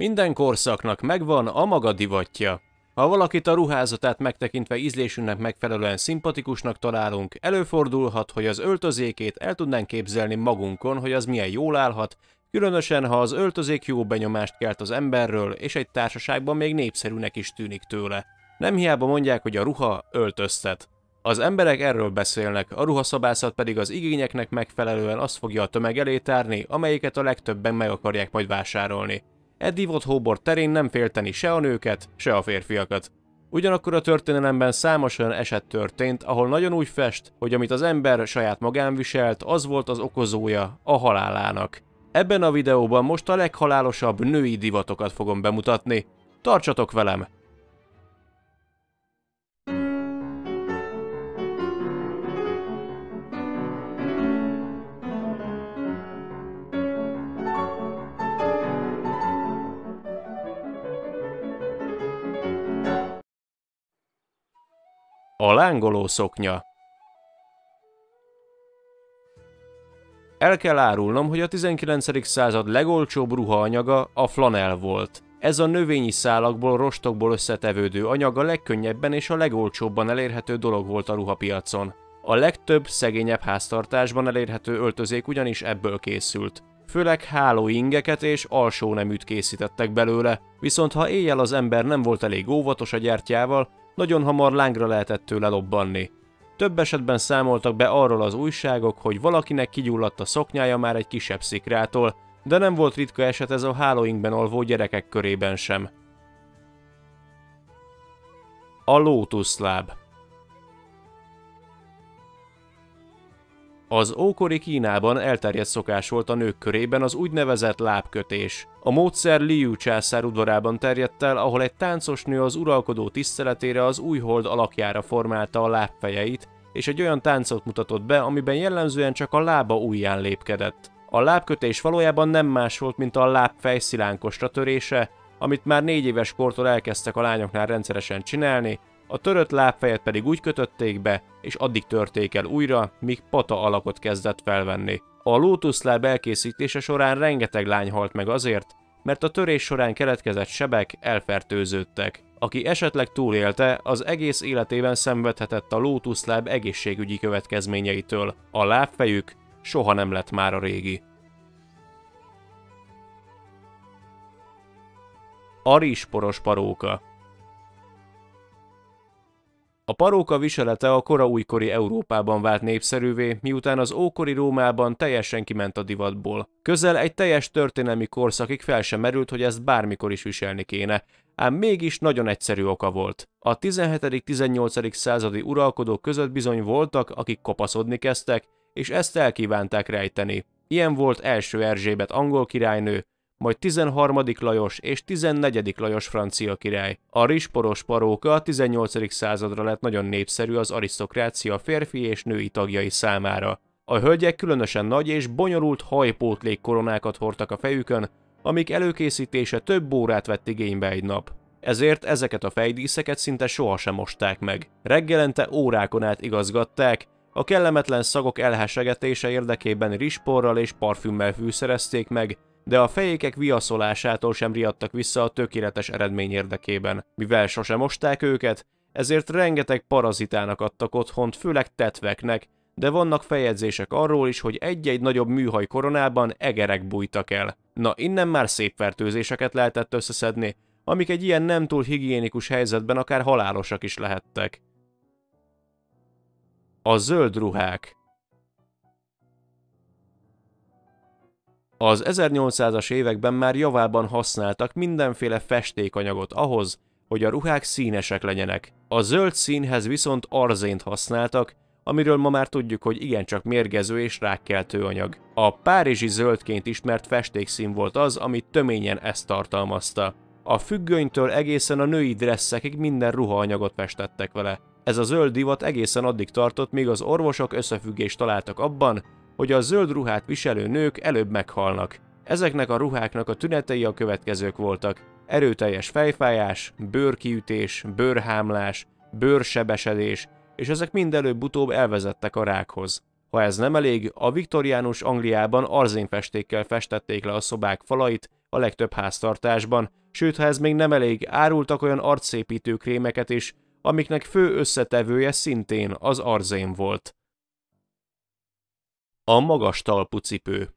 Minden korszaknak megvan a maga divatja. Ha valakit a ruházatát megtekintve ízlésünknek megfelelően szimpatikusnak találunk, előfordulhat, hogy az öltözékét el tudnánk képzelni magunkon, hogy az milyen jól állhat, különösen ha az öltözék jó benyomást kelt az emberről, és egy társaságban még népszerűnek is tűnik tőle. Nem hiába mondják, hogy a ruha öltöztet. Az emberek erről beszélnek, a ruhaszabászat pedig az igényeknek megfelelően azt fogja a tömeg elé tárni, amelyiket a legtöbben meg akarják majd vásárolni. E divathóbor terén nem félteni se a nőket, se a férfiakat. Ugyanakkor a történelemben számos olyan eset történt, ahol nagyon úgy fest, hogy amit az ember saját magán viselt, az volt az okozója a halálának. Ebben a videóban most a leghalálosabb női divatokat fogom bemutatni. Tartsatok velem! A lángoló szoknya. El kell árulnom, hogy a 19. század legolcsóbb ruhaanyaga a flanell volt. Ez a növényi szálakból, rostokból összetevődő anyag a legkönnyebben és a legolcsóbban elérhető dolog volt a ruhapiacon. A legtöbb szegényebb háztartásban elérhető öltözék ugyanis ebből készült. Főleg hálóingeket és alsóneműt készítettek belőle, viszont ha éjjel az ember nem volt elég óvatos a gyertyával, nagyon hamar lángra lehetett tőle lobbanni. Több esetben számoltak be arról az újságok, hogy valakinek kigyulladt a szoknyája már egy kisebb szikrától, de nem volt ritka eset ez a hálóingben alvó gyerekek körében sem. A lótuszláb. Az ókori Kínában elterjedt szokás volt a nők körében az úgynevezett lábkötés. A módszer Liu császár udvarában terjedt el, ahol egy táncos nő az uralkodó tiszteletére az újhold alakjára formálta a lábfejeit, és egy olyan táncot mutatott be, amiben jellemzően csak a lába ujján lépkedett. A lábkötés valójában nem más volt, mint a lábfej szilánkosra törése, amit már 4 éves kortól elkezdtek a lányoknál rendszeresen csinálni, a törött lábfejet pedig úgy kötötték be, és addig törték el újra, míg pata alakot kezdett felvenni. A lótuszláb elkészítése során rengeteg lány halt meg azért, mert a törés során keletkezett sebek elfertőződtek. Aki esetleg túlélte, az egész életében szenvedhetett a lótuszláb egészségügyi következményeitől. A lábfejük soha nem lett már a régi. A rizsporos paróka. A paróka viselete a kora újkori Európában vált népszerűvé, miután az ókori Rómában teljesen kiment a divatból. Közel egy teljes történelmi korszakig fel sem merült, hogy ezt bármikor is viselni kéne, ám mégis nagyon egyszerű oka volt. A 17.-18. századi uralkodók között bizony voltak, akik kopaszodni kezdtek, és ezt elkívánták rejteni. Ilyen volt első Erzsébet angol királynő, majd 13. Lajos és 14. Lajos francia király. A rizsporos paróka a 18. századra lett nagyon népszerű az arisztokrácia férfi és női tagjai számára. A hölgyek különösen nagy és bonyolult hajpótlék koronákat hordtak a fejükön, amik előkészítése több órát vett igénybe egy nap. Ezért ezeket a fejdíszeket szinte sohasem mosták meg. Reggelente órákon át igazgatták, a kellemetlen szagok elhessegetése érdekében rizsporral és parfümmel fűszerezték meg, de a fejékek viaszolásától sem riadtak vissza a tökéletes eredmény érdekében. Mivel sosem mosták őket, ezért rengeteg parazitának adtak otthont, főleg tetveknek, de vannak feljegyzések arról is, hogy egy-egy nagyobb műhaj koronában egerek bújtak el. Na, innen már szép fertőzéseket lehetett összeszedni, amik egy ilyen nem túl higiénikus helyzetben akár halálosak is lehettek. A zöld ruhák. Az 1800-as években már javában használtak mindenféle festékanyagot ahhoz, hogy a ruhák színesek legyenek. A zöld színhez viszont arzént használtak, amiről ma már tudjuk, hogy igencsak mérgező és rákkeltő anyag. A párizsi zöldként ismert festékszín volt az, amit töményen ezt tartalmazta. A függönytől egészen a női dresszekig minden ruhaanyagot festettek vele. Ez a zöld divat egészen addig tartott, míg az orvosok összefüggést találtak abban, hogy a zöld ruhát viselő nők előbb meghalnak. Ezeknek a ruháknak a tünetei a következők voltak: erőteljes fejfájás, bőrkiütés, bőrhámlás, bőrsebesedés, és ezek mind előbb-utóbb elvezettek a rákhoz. Ha ez nem elég, a viktoriánus Angliában arzénfestékkel festették le a szobák falait, a legtöbb háztartásban, sőt, ha ez még nem elég, árultak olyan arcszépítő krémeket is, amiknek fő összetevője szintén az arzén volt. A magas talpú cipő.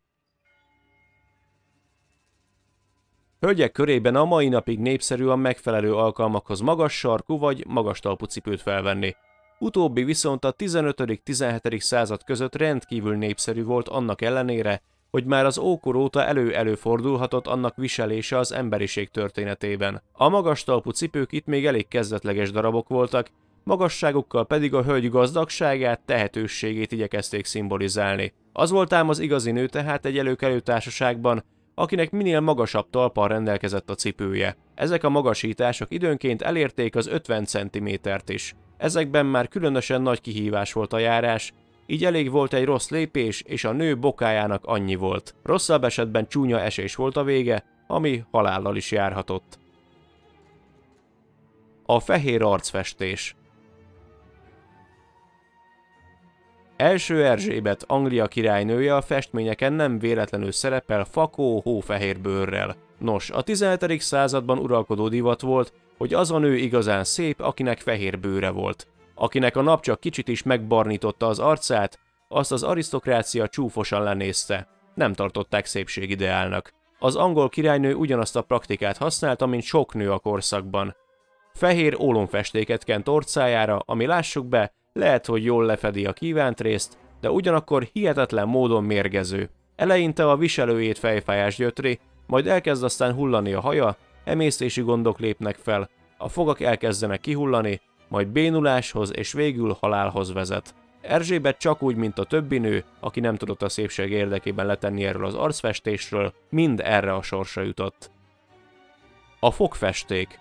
Hölgyek körében a mai napig népszerű a megfelelő alkalmakhoz magas sarkú vagy magas talpú cipőt felvenni. Utóbbi viszont a 15.-17. század között rendkívül népszerű volt annak ellenére, hogy már az ókor óta előfordulhatott annak viselése az emberiség történetében. A magas talpú cipők itt még elég kezdetleges darabok voltak, magasságukkal pedig a hölgy gazdagságát, tehetőségét igyekezték szimbolizálni. Az volt ám az igazi nő tehát egy előkelő társaságban, akinek minél magasabb talppal rendelkezett a cipője. Ezek a magasítások időnként elérték az 50 cm-t is. Ezekben már különösen nagy kihívás volt a járás, így elég volt egy rossz lépés, és a nő bokájának annyi volt. Rosszabb esetben csúnya esés volt a vége, ami halállal is járhatott. A fehér arcfestés. Első Erzsébet, Anglia királynője a festményeken nem véletlenül szerepel fakó, hófehér bőrrel. Nos, a 17. században uralkodó divat volt, hogy az a nő igazán szép, akinek fehér bőre volt. Akinek a nap csak kicsit is megbarnította az arcát, azt az arisztokrácia csúfosan lenézte. Nem tartották szépségideálnak. Az angol királynő ugyanazt a praktikát használta, mint sok nő a korszakban. Fehér ólomfestéket kent orcájára, ami lássuk be, lehet, hogy jól lefedi a kívánt részt, de ugyanakkor hihetetlen módon mérgező. Eleinte a viselőjét fejfájás gyötri, majd elkezd aztán hullani a haja, emésztési gondok lépnek fel, a fogak elkezdenek kihullani, majd bénuláshoz és végül halálhoz vezet. Erzsébet csak úgy, mint a többi nő, aki nem tudott a szépség érdekében letenni erről az arcfestésről, mind erre a sorsra jutott. A fogfesték.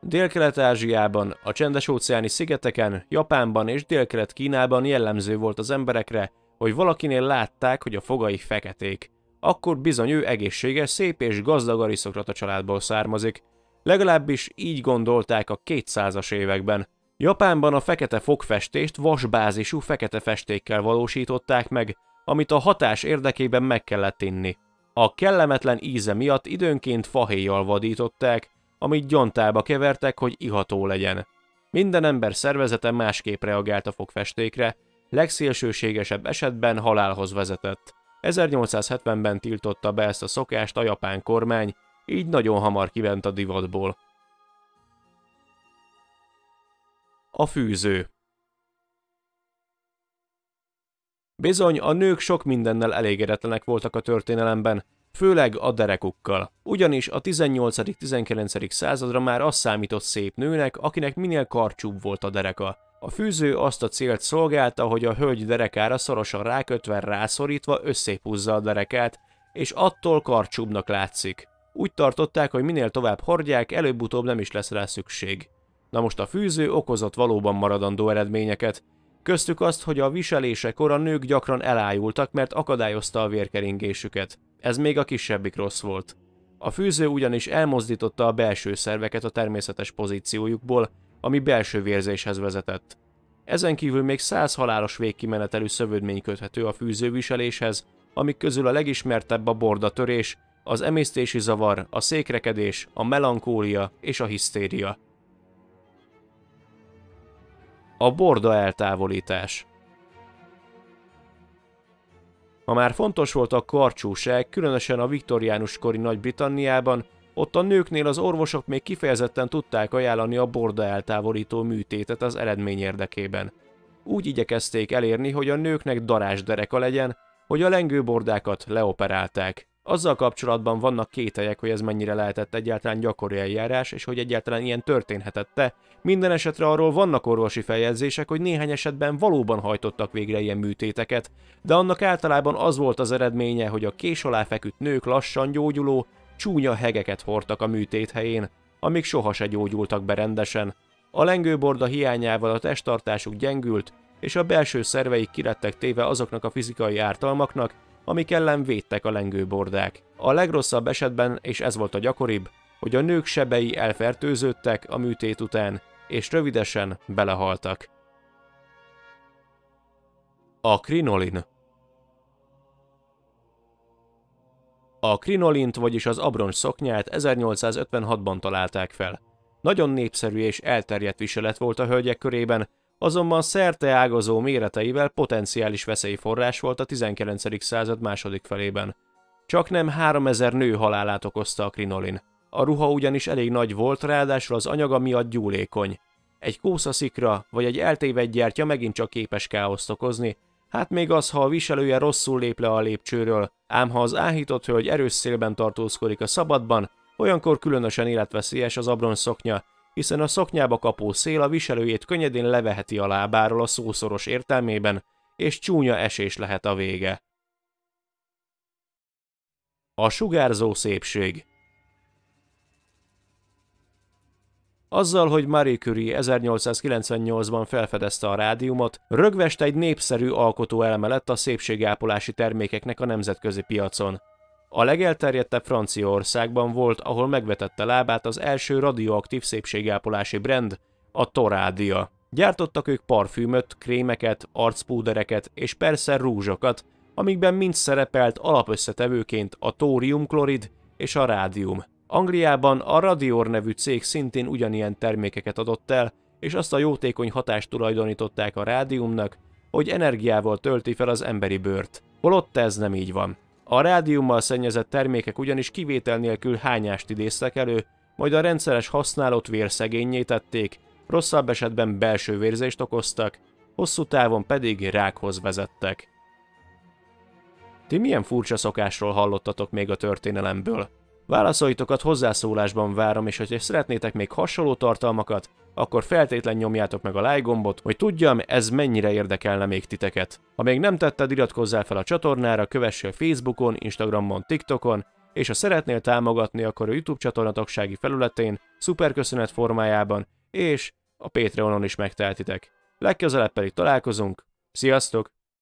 Délkelet-Ázsiában, a csendes-óceáni szigeteken, Japánban és Délkelet-Kínában jellemző volt az emberekre, hogy valakinél látták, hogy a fogai feketék. Akkor bizony ő egészséges, szép és gazdag arisztokrata családból származik. Legalábbis így gondolták a 200-as években. Japánban a fekete fogfestést vasbázisú fekete festékkel valósították meg, amit a hatás érdekében meg kellett inni. A kellemetlen íze miatt időnként fahéjjal vadították, amit gyontába kevertek, hogy iható legyen. Minden ember szervezete másképp reagált a fogfestékre, legszélsőségesebb esetben halálhoz vezetett. 1870-ben tiltotta be ezt a szokást a japán kormány, így nagyon hamar kiment a divatból. A fűző. Bizony, a nők sok mindennel elégedetlenek voltak a történelemben, főleg a derekukkal. Ugyanis a 18.-19. századra már az számított szép nőnek, akinek minél karcsúbb volt a dereka. A fűző azt a célt szolgálta, hogy a hölgy derekára szorosan rákötve, rászorítva összéphúzza a derekát, és attól karcsúbbnak látszik. Úgy tartották, hogy minél tovább hordják, előbb-utóbb nem is lesz rá szükség. Na most a fűző okozott valóban maradandó eredményeket. Köztük azt, hogy a viselésekor a nők gyakran elájultak, mert akadályozta a vérkeringésüket. Ez még a kisebbik rossz volt. A fűző ugyanis elmozdította a belső szerveket a természetes pozíciójukból, ami belső vérzéshez vezetett. Ezen kívül még 100 halálos végkimenetelű szövődmény köthető a fűzőviseléshez, amik közül a legismertebb a bordatörés, az emésztési zavar, a székrekedés, a melankólia és a hisztéria. A borda eltávolítás. Ha már fontos volt a karcsúság, különösen a viktoriánus kori Nagy-Britanniában, ott a nőknél az orvosok még kifejezetten tudták ajánlani a borda eltávolító műtétet az eredmény érdekében. Úgy igyekezték elérni, hogy a nőknek darázsdereka legyen, hogy a lengőbordákat leoperálták. Azzal kapcsolatban vannak kételyek, hogy ez mennyire lehetett egyáltalán gyakori eljárás, és hogy egyáltalán ilyen történhetett-e. Minden esetre arról vannak orvosi feljegyzések, hogy néhány esetben valóban hajtottak végre ilyen műtéteket, de annak általában az volt az eredménye, hogy a kés alá feküdt nők lassan gyógyuló, csúnya hegeket hordtak a műtét helyén, amik soha se gyógyultak be rendesen. A lengőborda hiányával a testtartásuk gyengült, és a belső szerveik kilettek téve azoknak a fizikai ártalmaknak, amik ellen védtek a lengőbordák. A legrosszabb esetben, és ez volt a gyakoribb, hogy a nők sebei elfertőződtek a műtét után, és rövidesen belehaltak. A krinolin. A krinolint, vagyis az abroncs szoknyát 1856-ban találták fel. Nagyon népszerű és elterjedt viselet volt a hölgyek körében, azonban szerteágazó méreteivel potenciális veszélyforrás volt a 19. század második felében. Csaknem 3000 nő halálát okozta a krinolin. A ruha ugyanis elég nagy volt, ráadásul az anyaga miatt gyúlékony. Egy kószaszikra vagy egy eltévedt gyertya megint csak képes káoszt okozni, hát még az, ha a viselője rosszul lép le a lépcsőről, ám ha az áhított hölgy erős szélben tartózkodik a szabadban, olyankor különösen életveszélyes az abroncs szoknya, hiszen a szoknyába kapó szél a viselőjét könnyedén leveheti a lábáról a szószoros értelmében, és csúnya esés lehet a vége. A sugárzó szépség. Azzal, hogy Marie Curie 1898-ban felfedezte a rádiumot, rögvest egy népszerű alkotóeleme lett a szépségápolási termékeknek a nemzetközi piacon. A legelterjedtebb Franciaországban volt, ahol megvetette lábát az első radioaktív szépségápolási brand, a Toradia. Gyártottak ők parfümöt, krémeket, arcpúdereket és persze rúzsokat, amikben mind szerepelt alapösszetevőként a tóriumklorid és a rádium. Angliában a Radior nevű cég szintén ugyanilyen termékeket adott el, és azt a jótékony hatást tulajdonították a rádiumnak, hogy energiával tölti fel az emberi bőrt. Holott ez nem így van. A rádiummal szennyezett termékek ugyanis kivétel nélkül hányást idéztek elő, majd a rendszeres használat vérszegénnyé tették, rosszabb esetben belső vérzést okoztak, hosszú távon pedig rákhoz vezettek. Ti milyen furcsa szokásról hallottatok még a történelemből? Válaszaitokat hozzászólásban várom, és hogyha szeretnétek még hasonló tartalmakat, akkor feltétlen nyomjátok meg a like gombot, hogy tudjam, ez mennyire érdekelne még titeket. Ha még nem tetted, iratkozzál fel a csatornára, kövessél Facebookon, Instagramon, TikTokon, és ha szeretnél támogatni, akkor a YouTube csatorna tagsági felületén, szuperköszönet formájában, és a Patreonon is megtehetitek. Legközelebb pedig találkozunk. Sziasztok!